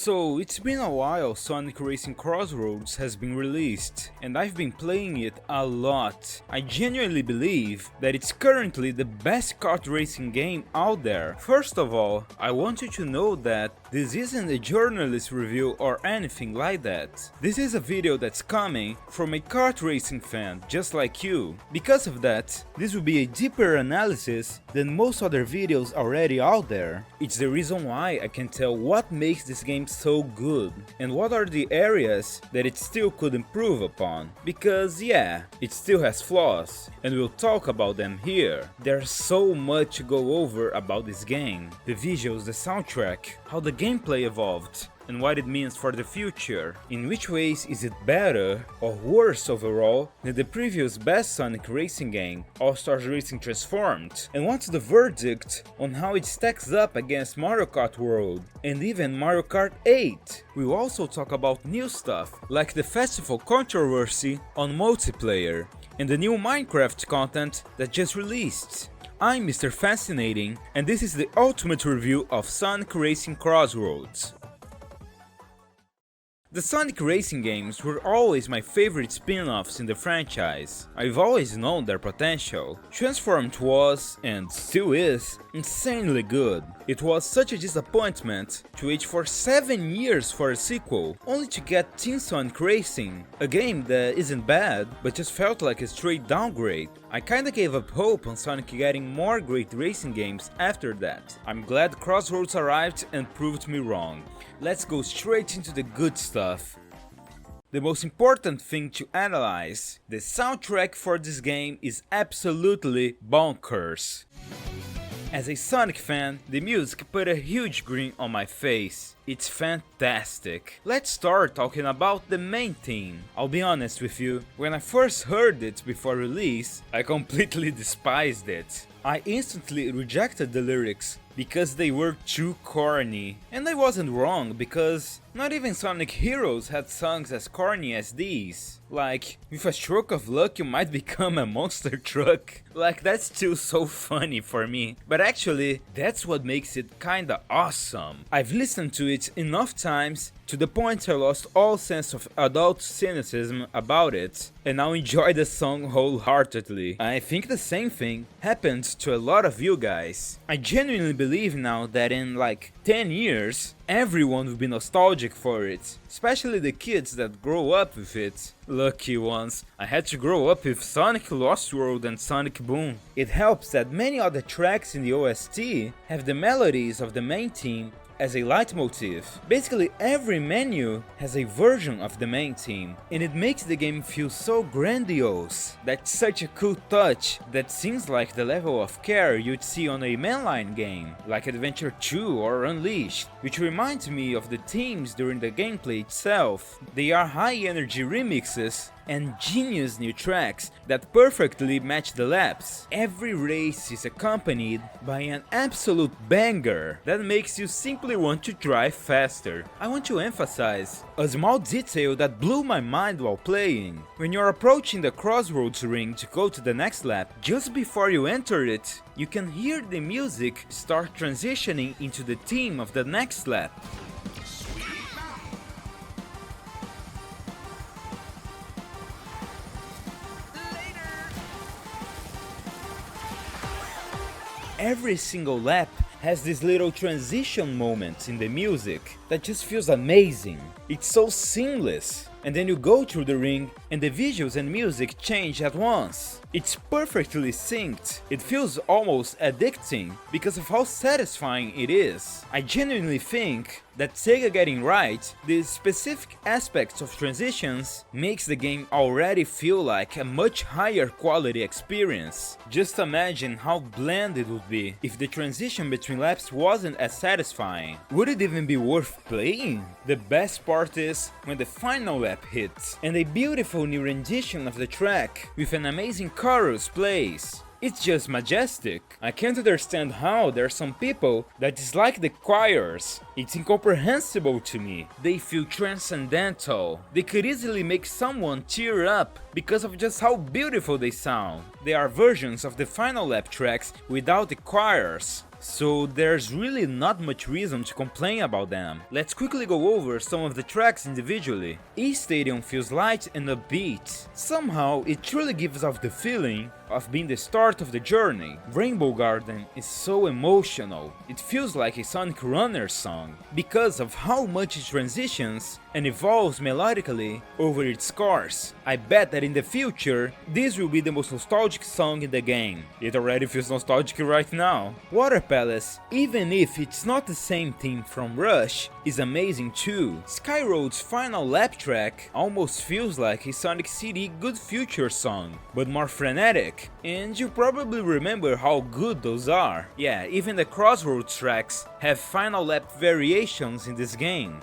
So, it's been a while Sonic Racing Crossroads has been released, and I've been playing it a lot. I genuinely believe that it's currently the best kart racing game out there. First of all, I want you to know that this isn't a journalist review or anything like that. This is a video that's coming from a kart racing fan just like you. Because of that, this will be a deeper analysis than most other videos already out there. It's the reason why I can tell what makes this game so good and what are the areas that it still could improve upon. Because yeah, it still has flaws and we'll talk about them here. There's so much to go over about this game. The visuals, the soundtrack, how the gameplay evolved, and what it means for the future. In which ways is it better or worse overall than the previous best Sonic racing game, All Stars Racing Transformed? And what's the verdict on how it stacks up against Mario Kart World and even Mario Kart 8? We'll also talk about new stuff like the festival controversy on multiplayer and the new Minecraft content that just released. I'm Mr. Fascinating, and this is the ultimate review of Sonic Racing Crossroads. The Sonic racing games were always my favorite spin-offs in the franchise. I've always known their potential. Transformed was, and still is, insanely good. It was such a disappointment to wait for 7 years for a sequel, only to get Teen Sonic Racing, a game that isn't bad, but just felt like a straight downgrade. I kinda gave up hope on Sonic getting more great racing games after that. I'm glad Crossroads arrived and proved me wrong. Let's go straight into the good stuff. The most important thing to analyze, the soundtrack for this game is absolutely bonkers. As a Sonic fan, the music put a huge grin on my face. It's fantastic. Let's start talking about the main theme. I'll be honest with you, when I first heard it before release, I completely despised it. I instantly rejected the lyrics because they were too corny. And I wasn't wrong, because not even Sonic Heroes had songs as corny as these. Like, with a stroke of luck you might become a monster truck. Like, that's still so funny for me. But actually, that's what makes it kinda awesome. I've listened to it enough times to the point I lost all sense of adult cynicism about it, and now enjoy the song wholeheartedly. I think the same thing happened to a lot of you guys. I genuinely believe now that in like 10 years, everyone will be nostalgic for it, especially the kids that grow up with it. Lucky ones. I had to grow up with Sonic Lost World and Sonic Boom. It helps that many other tracks in the OST have the melodies of the main theme as a leitmotif. Basically every menu has a version of the main theme, and it makes the game feel so grandiose. That's such a cool touch that seems like the level of care you'd see on a mainline game, like Adventure 2 or Unleashed, which reminds me of the themes during the gameplay itself. They are high energy remixes and genius new tracks that perfectly match the laps. Every race is accompanied by an absolute banger that makes you simply want to drive faster. I want to emphasize a small detail that blew my mind while playing. When you're approaching the Crossroads ring to go to the next lap, just before you enter it, you can hear the music start transitioning into the theme of the next lap. Every single lap has these little transition moments in the music that just feels amazing. It's so seamless. And then you go through the ring and the visuals and music change at once. It's perfectly synced. It feels almost addicting because of how satisfying it is. I genuinely think that Sega getting right these specific aspects of transitions makes the game already feel like a much higher quality experience. Just imagine how bland it would be if the transition between laps wasn't as satisfying. Would it even be worth playing? The best part is when the final lap hits and a beautiful new rendition of the track with an amazing chorus plays. It's just majestic. I can't understand how there are some people that dislike the choirs. It's incomprehensible to me. They feel transcendental. They could easily make someone tear up because of just how beautiful they sound. They are versions of the final lap tracks without the choirs. so there's really not much reason to complain about them. Let's quickly go over some of the tracks individually. E-Stadium feels light and upbeat. Somehow it truly gives off the feeling of being the start of the journey. Rainbow Garden is so emotional. It feels like a Sonic Runner song because of how much it transitions and evolves melodically over its course. I bet that in the future, this will be the most nostalgic song in the game. It already feels nostalgic right now. Water Palace, even if it's not the same theme from Rush, is amazing too. Skyroad's final lap track almost feels like a Sonic CD Good Future song, but more frenetic. And you probably remember how good those are. Yeah, even the Crossroads tracks have final lap variations in this game.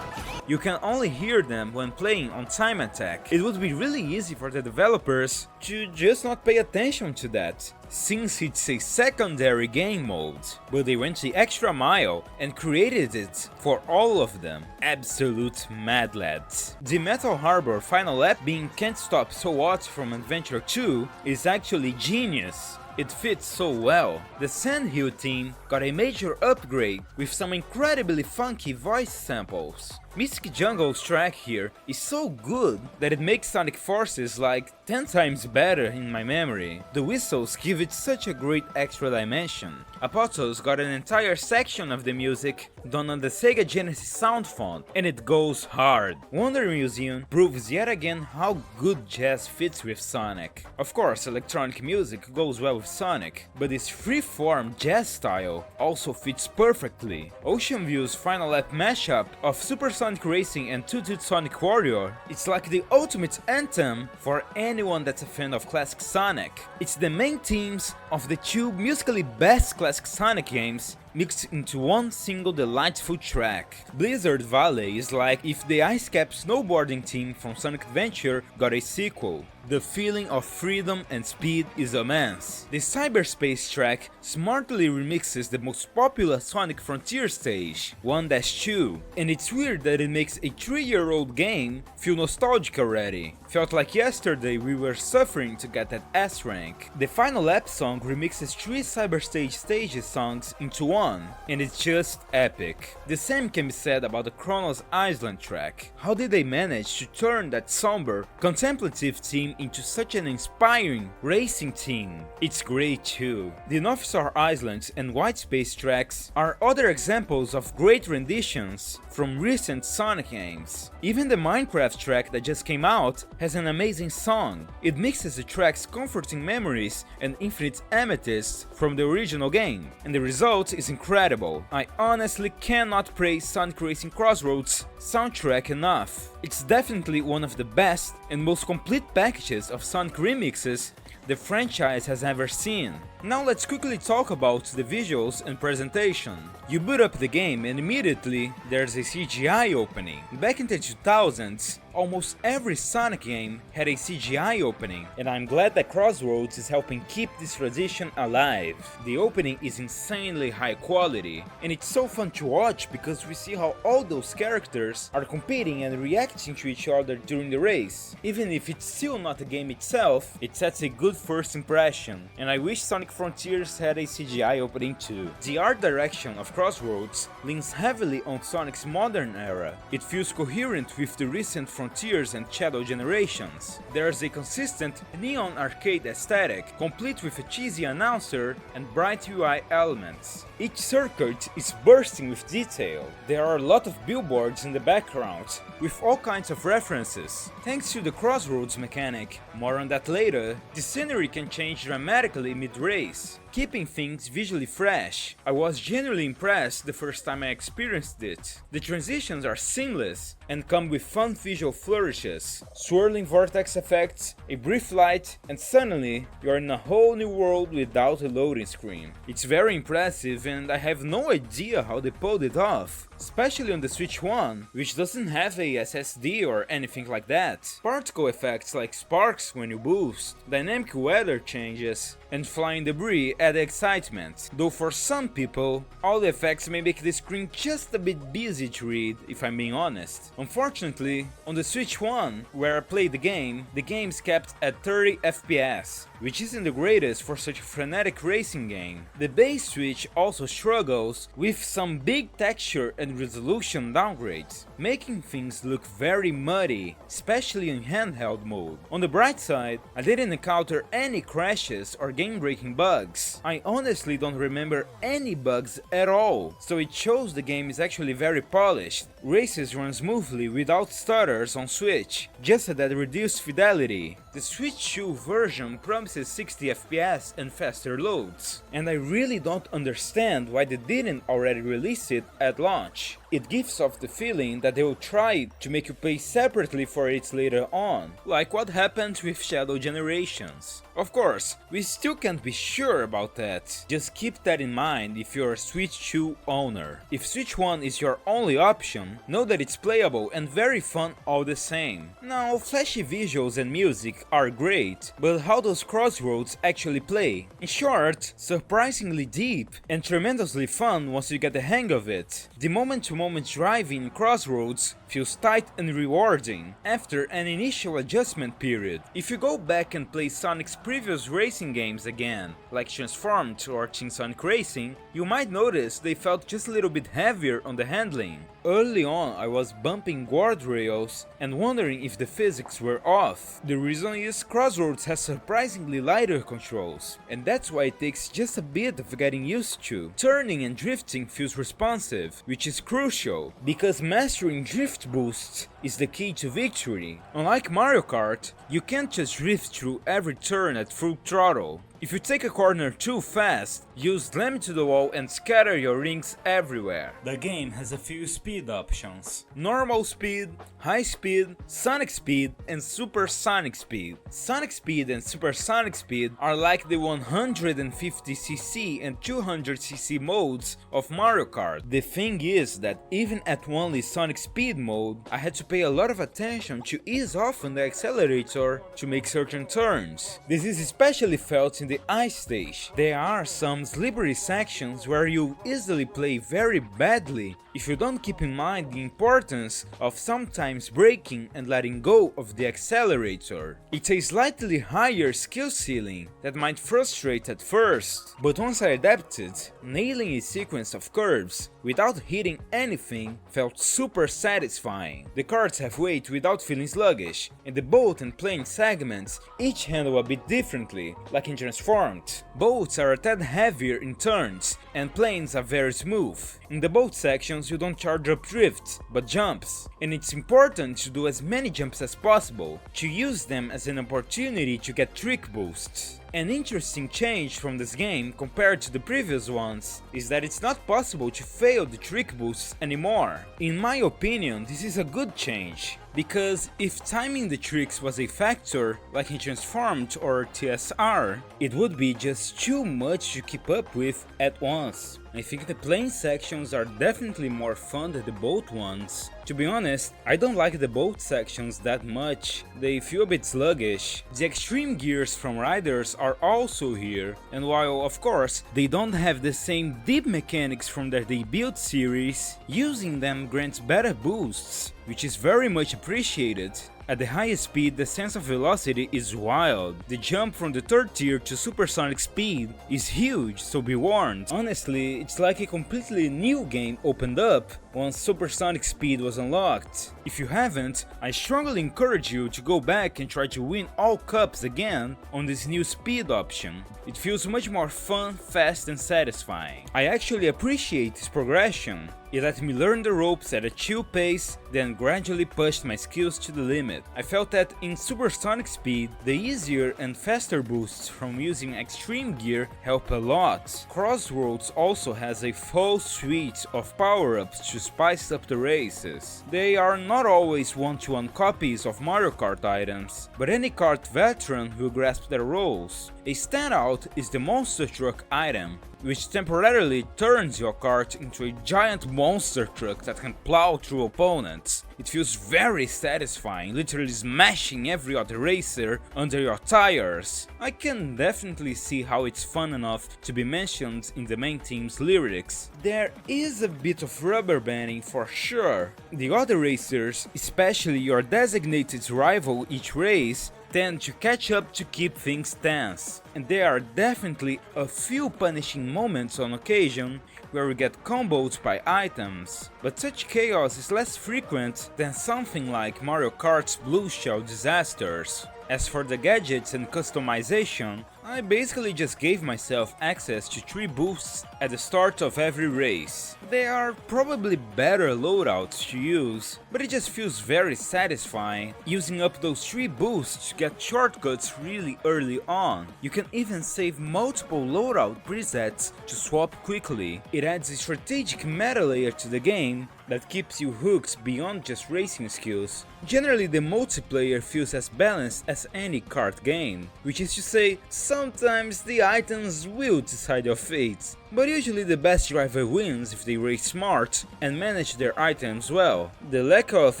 You can only hear them when playing on Time Attack. It would be really easy for the developers to just not pay attention to that, since it's a secondary game mode, but they went the extra mile and created it for all of them. Absolute mad lads. The Metal Harbor final lap being Can't Stop So What from Adventure 2 is actually genius. It fits so well. The Sandhill team got a major upgrade with some incredibly funky voice samples. Mystic Jungle's track here is so good that it makes Sonic Forces like 10 times better in my memory. The whistles give it such a great extra dimension. Apotos got an entire section of the music done on the Sega Genesis sound font, and it goes hard. Wonder Museum proves yet again how good jazz fits with Sonic. Of course, electronic music goes well with Sonic, but this free-form jazz style also fits perfectly. Ocean View's final lap mashup of Super Sonic Racing and Toot Toot Sonic Warrior, it's like the ultimate anthem for anyone that's a fan of classic Sonic. It's the main themes of the two musically best classic Sonic games mixed into one single delightful track. Blizzard Valley is like if the Ice Cap snowboarding team from Sonic Adventure got a sequel. The feeling of freedom and speed is immense. The Cyberspace track smartly remixes the most popular Sonic Frontier stage, 1-2, and it's weird that it makes a 3-year-old game feel nostalgic already. Felt like yesterday we were suffering to get that S rank. The Final Lap song remixes 3 Cyberstage stages songs into one, and it's just epic. The same can be said about the Chronos Island track. How did they manage to turn that somber, contemplative theme into such an inspiring racing team? It's great too. The North Star Islands and White Space tracks are other examples of great renditions from recent Sonic games. Even the Minecraft track that just came out has an amazing song. It mixes the track's comforting memories and Infinite Amethyst from the original game, and the result is incredible. I honestly cannot praise Sonic Racing Crossroads soundtrack enough. It's definitely one of the best and most complete packages of Sonic remixes the franchise has ever seen. Now let's quickly talk about the visuals and presentation. You boot up the game and immediately there's a CGI opening. Back in the 2000s, almost every Sonic game had a CGI opening, and I'm glad that Crossroads is helping keep this tradition alive. The opening is insanely high quality, and it's so fun to watch because we see how all those characters are competing and reacting to each other during the race. Even if it's still not the game itself, it sets a good first impression, and I wish Sonic Frontiers had a CGI opening too. The art direction of Crossroads leans heavily on Sonic's modern era. It feels coherent with the recent Frontiers and Shadow generations. There's a consistent neon arcade aesthetic, complete with a cheesy announcer and bright UI elements. Each circuit is bursting with detail. There are a lot of billboards in the background, with all kinds of references. Thanks to the Crossroads mechanic, more on that later, the scenery can change dramatically mid-race, keeping things visually fresh. I was genuinely impressed the first time I experienced it. The transitions are seamless and come with fun visual flourishes, swirling vortex effects, a brief light, and suddenly you're in a whole new world without a loading screen. It's very impressive and I have no idea how they pulled it off, especially on the Switch 1, which doesn't have a SSD or anything like that. Particle effects like sparks when you boost, dynamic weather changes, and flying debris add excitement, though for some people, all the effects may make the screen just a bit busy to read, if I'm being honest. Unfortunately, on the Switch 1, where I played the game's capped at 30 FPS, which isn't the greatest for such a frenetic racing game. The base Switch also struggles with some big texture and resolution downgrades, making things look very muddy, especially in handheld mode. On the bright side, I didn't encounter any crashes or game-breaking bugs. I honestly don't remember any bugs at all, so it shows the game is actually very polished. Races run smoothly without stutters on Switch, just at that reduced fidelity. The Switch 2 version promises 60 FPS and faster loads, and I really don't understand why they didn't already release it at launch. It gives off the feeling that they will try to make you pay separately for it later on, like what happened with Shadow Generations. Of course, we still can't be sure about that, just keep that in mind if you're a Switch 2 owner. If Switch 1 is your only option, know that it's playable and very fun all the same. Now, flashy visuals and music are great, but how does Crossroads actually play? In short, surprisingly deep and tremendously fun once you get the hang of it. The moment-to-moment driving in Crossroads feels tight and rewarding after an initial adjustment period. If you go back and play Sonic's previous racing games again, like Transformed or Team Sonic Racing, you might notice they felt just a little bit heavier on the handling. Early on, I was bumping guardrails and wondering if the physics were off. The reason is Crossroads has surprisingly lighter controls, and that's why it takes just a bit of getting used to. Turning and drifting feels responsive, which is crucial, because mastering drift boosts is the key to victory. Unlike Mario Kart, you can't just drift through every turn at full throttle. If you take a corner too fast, you'll slam into the wall and scatter your rings everywhere. The game has a few speed options: normal speed, high speed, sonic speed, and supersonic speed. Sonic speed and supersonic speed are like the 150cc and 200cc modes of Mario Kart. The thing is that even at only sonic speed mode, I had to pay a lot of attention to ease off on the accelerator to make certain turns. This is especially felt in the ice stage. There are some slippery sections where you easily play very badly if you don't keep in mind the importance of sometimes braking and letting go of the accelerator. It's a slightly higher skill ceiling that might frustrate at first, but once I adapted, nailing a sequence of curves without hitting anything felt super satisfying. The karts have weight without feeling sluggish, and the boat and plane segments each handle a bit differently, like in Transformed. Boats are a tad heavier in turns, and planes are very smooth. In the boat sections you don't charge up drifts, but jumps, and it's important to do as many jumps as possible, to use them as an opportunity to get trick boosts. An interesting change from this game compared to the previous ones is that it's not possible to fail the trick boosts anymore. In my opinion, this is a good change, because if timing the tricks was a factor, like in Transformed or TSR, it would be just too much to keep up with at once. I think the plane sections are definitely more fun than the boat ones. To be honest, I don't like the boat sections that much, they feel a bit sluggish. The extreme gears from riders are also here, and while of course they don't have the same deep mechanics from their debut series, using them grants better boosts, which is very much appreciated. At the highest speed, the sense of velocity is wild. The jump from the third tier to supersonic speed is huge, so be warned. Honestly, it's like a completely new game opened up once supersonic speed was unlocked. If you haven't, I strongly encourage you to go back and try to win all cups again on this new speed option. It feels much more fun, fast and satisfying. I actually appreciate this progression. It let me learn the ropes at a chill pace, then gradually pushed my skills to the limit. I felt that in supersonic speed, the easier and faster boosts from using extreme gear help a lot. Crossworlds also has a full suite of power-ups to spice up the races. They are not always one-to-one copies of Mario Kart items, but any kart veteran will grasp their roles. A standout is the monster truck item, which temporarily turns your kart into a giant monster truck that can plow through opponents. It feels very satisfying, literally smashing every other racer under your tires. I can definitely see how it's fun enough to be mentioned in the main team's lyrics. There is a bit of rubber banding for sure. The other racers, especially your designated rival each race, tend to catch up to keep things tense, and there are definitely a few punishing moments on occasion where we get comboed by items, but such chaos is less frequent than something like Mario Kart's Blue Shell disasters. As for the gadgets and customization, I basically just gave myself access to 3 boosts at the start of every race. They are probably better loadouts to use, but it just feels very satisfying using up those 3 boosts to get shortcuts really early on. You can even save multiple loadout presets to swap quickly. It adds a strategic meta layer to the game that keeps you hooked beyond just racing skills. Generally, the multiplayer feels as balanced as any kart game, which is to say, sometimes the items will decide your fate, but usually the best driver wins if they race smart and manage their items well. The lack of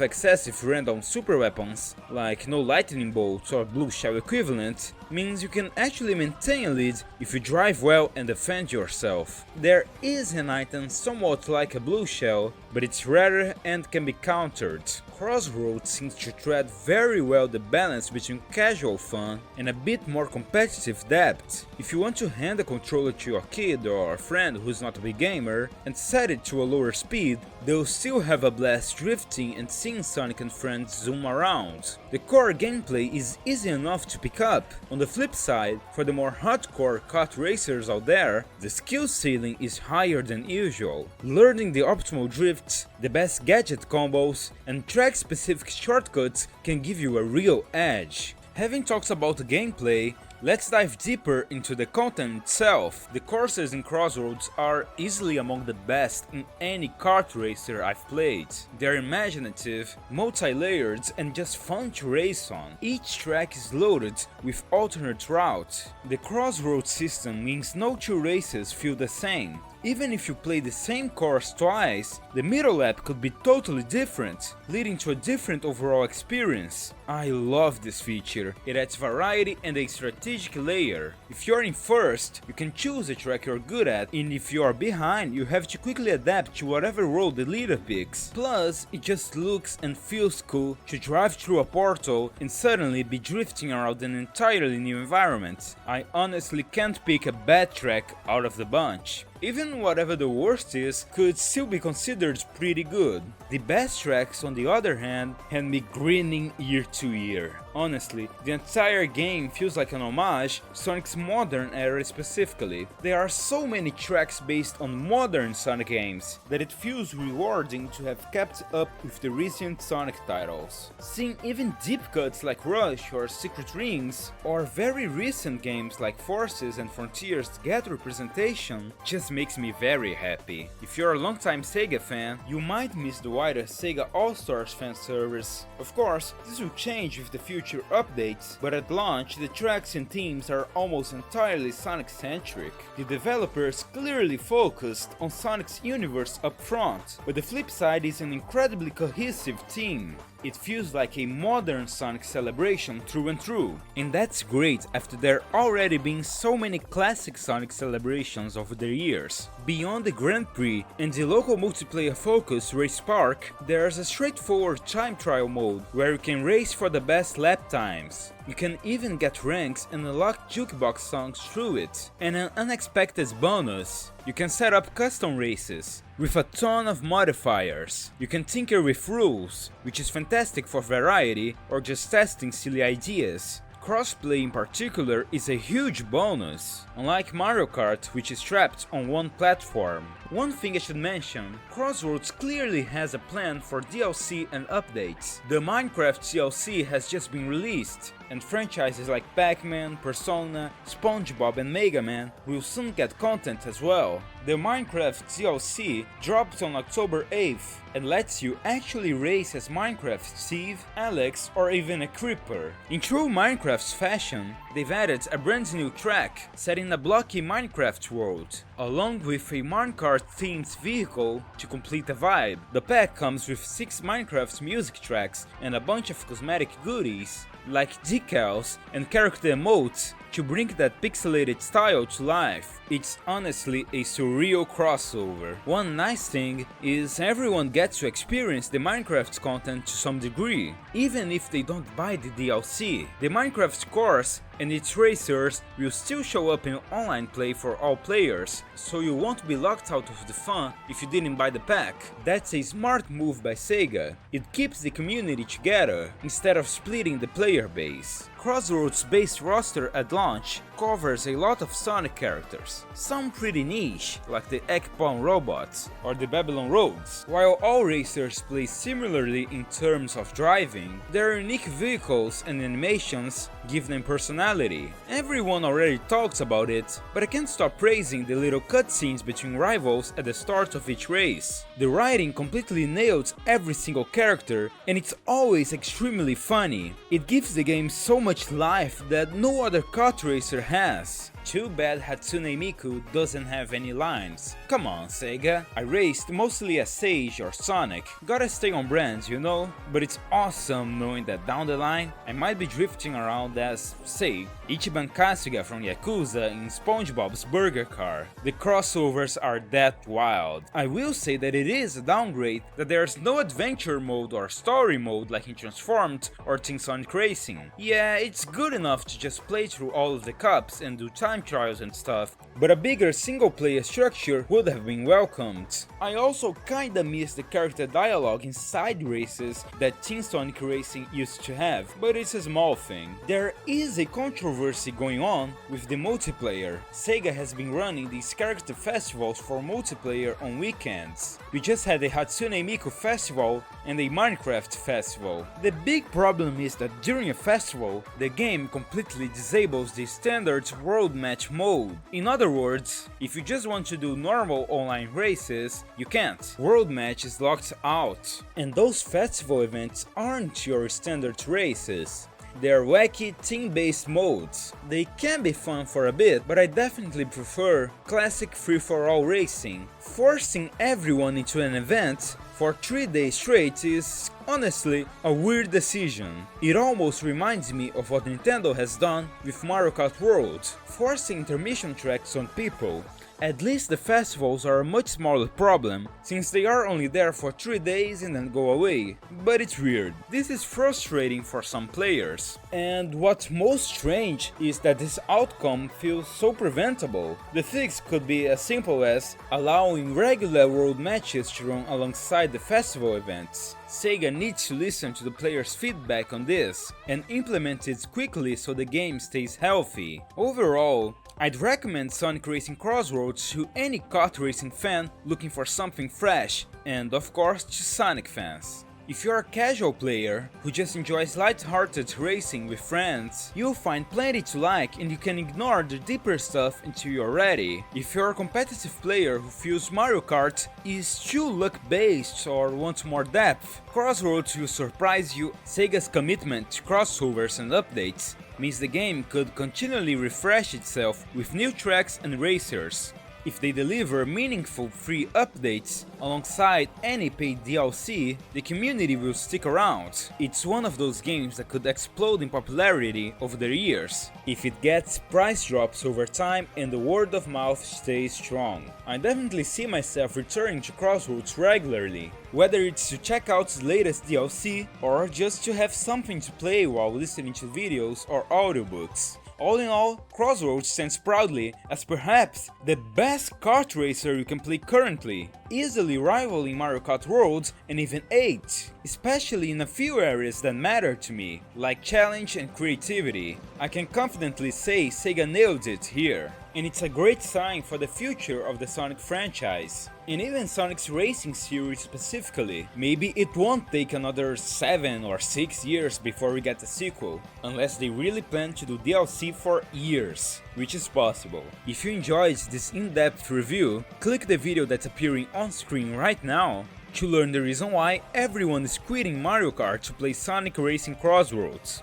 excessive random super weapons, like no lightning bolts or blue shell equivalent, means you can actually maintain a lead if you drive well and defend yourself. There is an item somewhat like a blue shell, but it's rarer and can be countered. Crossroads seems to tread very well the balance between casual fun and a bit more competitive depth. If you want to hand a controller to your kid or a friend who's not a big gamer and set it to a lower speed, they'll still have a blast drifting and seeing Sonic and friends zoom around. The core gameplay is easy enough to pick up. On the flip side, for the more hardcore kart racers out there, the skill ceiling is higher than usual. Learning the optimal drifts, the best gadget combos, and track-specific shortcuts can give you a real edge. Having talked about the gameplay, let's dive deeper into the content itself. The courses in Crossroads are easily among the best in any kart racer I've played. They're imaginative, multi-layered, and just fun to race on. Each track is loaded with alternate routes. The Crossroads system means no 2 races feel the same. Even if you play the same course twice, the middle lap could be totally different, leading to a different overall experience. I love this feature. It adds variety and a strategic layer. If you're in first, you can choose a track you're good at, and if you're behind, you have to quickly adapt to whatever road the leader picks. Plus, it just looks and feels cool to drive through a portal and suddenly be drifting around an entirely new environment. I honestly can't pick a bad track out of the bunch. Even whatever the worst is, could still be considered pretty good. The best tracks, on the other hand, had me grinning ear to ear. Honestly, the entire game feels like an homage to Sonic's modern era specifically. There are so many tracks based on modern Sonic games that it feels rewarding to have kept up with the recent Sonic titles. Seeing even deep cuts like Rush or Secret Rings, or very recent games like Forces and Frontiers get representation just makes me very happy. If you're a longtime Sega fan, you might miss the wider Sega All-Stars fan service. Of course, this will change with the future updates, but at launch the tracks and themes are almost entirely Sonic-centric. The developers clearly focused on Sonic's universe up front, but the flip side is an incredibly cohesive theme. It feels like a modern Sonic celebration through and through. And that's great after there already being so many classic Sonic celebrations over the years. Beyond the Grand Prix and the local multiplayer focus Race Park, there's a straightforward time trial mode where you can race for the best lap times. You can even get ranks and unlock jukebox songs through it. And an unexpected bonus, you can set up custom races with a ton of modifiers. You can tinker with rules, which is fantastic for variety or just testing silly ideas. Crossplay in particular is a huge bonus, unlike Mario Kart, which is trapped on one platform. One thing I should mention, Crossworlds clearly has a plan for DLC and updates. The Minecraft DLC has just been released, and franchises like Pac-Man, Persona, SpongeBob and Mega Man will soon get content as well. The Minecraft DLC dropped on October 8th and lets you actually race as Minecraft Steve, Alex or even a Creeper. In true Minecraft fashion, they've added a brand new track set in a blocky Minecraft world, along with a minecart themed vehicle to complete the vibe. The pack comes with 6 Minecraft music tracks and a bunch of cosmetic goodies, like decals and character emotes to bring that pixelated style to life. It's honestly a surreal crossover. One nice thing is everyone gets to experience the Minecraft content to some degree, even if they don't buy the DLC. The Minecraft course and its racers will still show up in online play for all players, so you won't be locked out of the fun if you didn't buy the pack. That's a smart move by Sega. It keeps the community together instead of splitting the player base. Crossroads' base roster at launch covers a lot of Sonic characters, some pretty niche, like the Ekpon robots or the Babylon Rogues. While all racers play similarly in terms of driving, their unique vehicles and animations give them personality. Everyone already talks about it, but I can't stop praising the little cutscenes between rivals at the start of each race. The writing completely nails every single character, and it's always extremely funny. It gives the game so much life that no other kart racer has. Too bad Hatsune Miku doesn't have any lines. Come on, Sega. I raced mostly as Sage or Sonic. Gotta stay on brand, you know? But it's awesome knowing that down the line, I might be drifting around as, say, Ichiban Kasuga from Yakuza in SpongeBob's Burger Car. The crossovers are that wild. I will say that it is a downgrade that there's no adventure mode or story mode like in Transformed or Teen Sonic Racing. Yeah, it's good enough to just play through all of the cups and do time trials and stuff, but a bigger single player structure would have been welcomed. I also kinda miss the character dialogue inside races that Teen Sonic Racing used to have, but it's a small thing. There is a controversy going on with the multiplayer. Sega has been running these character festivals for multiplayer on weekends. We just had a Hatsune Miku festival and a Minecraft festival. The big problem is that during a festival, the game completely disables the standard world match mode. In other words, if you just want to do normal online races, you can't. World match is locked out. And those festival events aren't your standard races. They're wacky team-based modes. They can be fun for a bit, but I definitely prefer classic free-for-all racing. Forcing everyone into an event for 3 days straight is, honestly, a weird decision. It almost reminds me of what Nintendo has done with Mario Kart World, forcing intermission tracks on people. At least the festivals are a much smaller problem, since they are only there for 3 days and then go away. But it's weird. This is frustrating for some players. And what's most strange is that this outcome feels so preventable. The fix could be as simple as allowing regular world matches to run alongside the festival events. Sega needs to listen to the players' feedback on this and implement it quickly so the game stays healthy. Overall, I'd recommend Sonic Racing Crossroads to any kart racing fan looking for something fresh, and of course to Sonic fans. If you're a casual player who just enjoys light-hearted racing with friends, you'll find plenty to like and you can ignore the deeper stuff until you're ready. If you're a competitive player who feels Mario Kart is too luck-based or wants more depth, Crossroads will surprise you. Sega's commitment to crossovers and updates means the game could continually refresh itself with new tracks and racers. If they deliver meaningful free updates alongside any paid DLC, the community will stick around. It's one of those games that could explode in popularity over the years, if it gets price drops over time and the word of mouth stays strong. I definitely see myself returning to Crossroads regularly, whether it's to check out the latest DLC or just to have something to play while listening to videos or audiobooks. All in all, Crossroads stands proudly as perhaps the best kart racer you can play currently. easily rivaling Mario Kart Worlds and even 8, especially in a few areas that matter to me, like challenge and creativity. I can confidently say Sega nailed it here, and it's a great sign for the future of the Sonic franchise. And even Sonic's racing series specifically. Maybe it won't take another 7 or 6 years before we get a sequel, unless they really plan to do DLC for years, which is possible. If you enjoyed this in-depth review, click the video that's appearing on screen right now to learn the reason why everyone is quitting Mario Kart to play Sonic Racing Crossroads.